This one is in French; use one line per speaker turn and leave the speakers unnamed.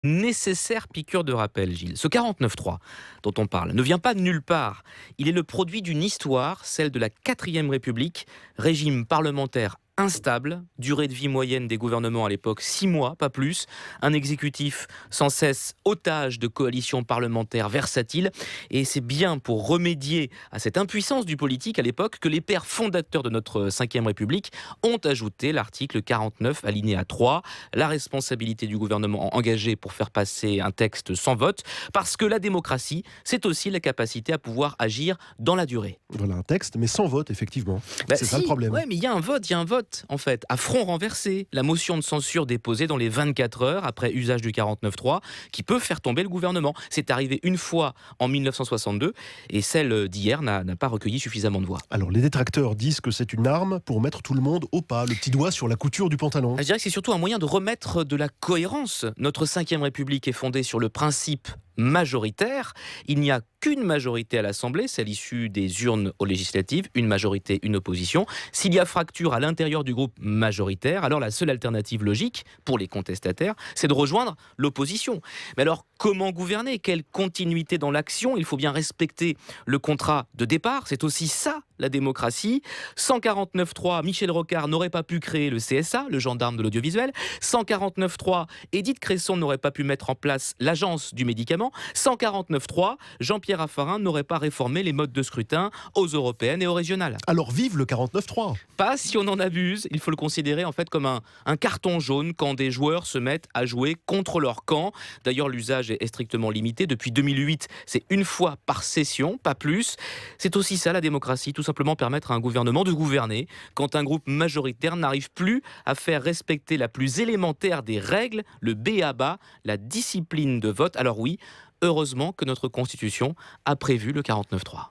Nécessaire piqûre de rappel, Gilles. Ce 49.3 dont on parle ne vient pas de nulle part. Il est le produit d'une histoire, celle de la 4ème République, régime parlementaire instable, durée de vie moyenne des gouvernements à l'époque 6 mois, pas plus, un exécutif sans cesse otage de coalitions parlementaires versatiles, et c'est bien pour remédier à cette impuissance du politique à l'époque que les pères fondateurs de notre 5ème République ont ajouté l'article 49 alinéa 3, la responsabilité du gouvernement engagé pour faire passer un texte sans vote, parce que la démocratie, c'est aussi la capacité à pouvoir agir dans la durée.
Voilà un texte, mais sans vote, effectivement.
Bah
C'est ça le
si,
problème.
ouais, mais il y a un vote, en fait, à front renversé. La motion de censure déposée dans les 24 heures après usage du 49.3, qui peut faire tomber le gouvernement. C'est arrivé une fois en 1962, et celle d'hier n'a pas recueilli suffisamment de voix.
Alors, les détracteurs disent que c'est une arme pour mettre tout le monde au pas, le petit doigt sur la couture du pantalon.
Je dirais que c'est surtout un moyen de remettre de la cohérence. Notre 5ème République est fondée sur le principe majoritaire. Il n'y a qu'une majorité à l'Assemblée, celle issue des urnes aux législatives, une majorité, une opposition. S'il y a fracture à l'intérieur du groupe majoritaire, alors la seule alternative logique pour les contestataires, c'est de rejoindre l'opposition. Mais alors, comment gouverner? Quelle continuité dans l'action? Il faut bien respecter le contrat de départ, c'est aussi ça la démocratie. 149.3, Michel Rocard n'aurait pas pu créer le CSA, le gendarme de l'audiovisuel. 149.3, Édith Cresson n'aurait pas pu mettre en place l'agence du médicament. 149.3, Jean-Pierre Raffarin n'aurait pas réformé les modes de scrutin aux européennes et aux régionales.
Alors, vive le 49.3.
Pas si on en abuse, il faut le considérer en fait comme un carton jaune quand des joueurs se mettent à jouer contre leur camp. D'ailleurs, l'usage est strictement limité. Depuis 2008, c'est une fois par session, pas plus. C'est aussi ça la démocratie, tout simplement permettre à un gouvernement de gouverner quand un groupe majoritaire n'arrive plus à faire respecter la plus élémentaire des règles, le b.a.-ba, la discipline de vote. Alors oui, heureusement que notre Constitution a prévu le 49.3.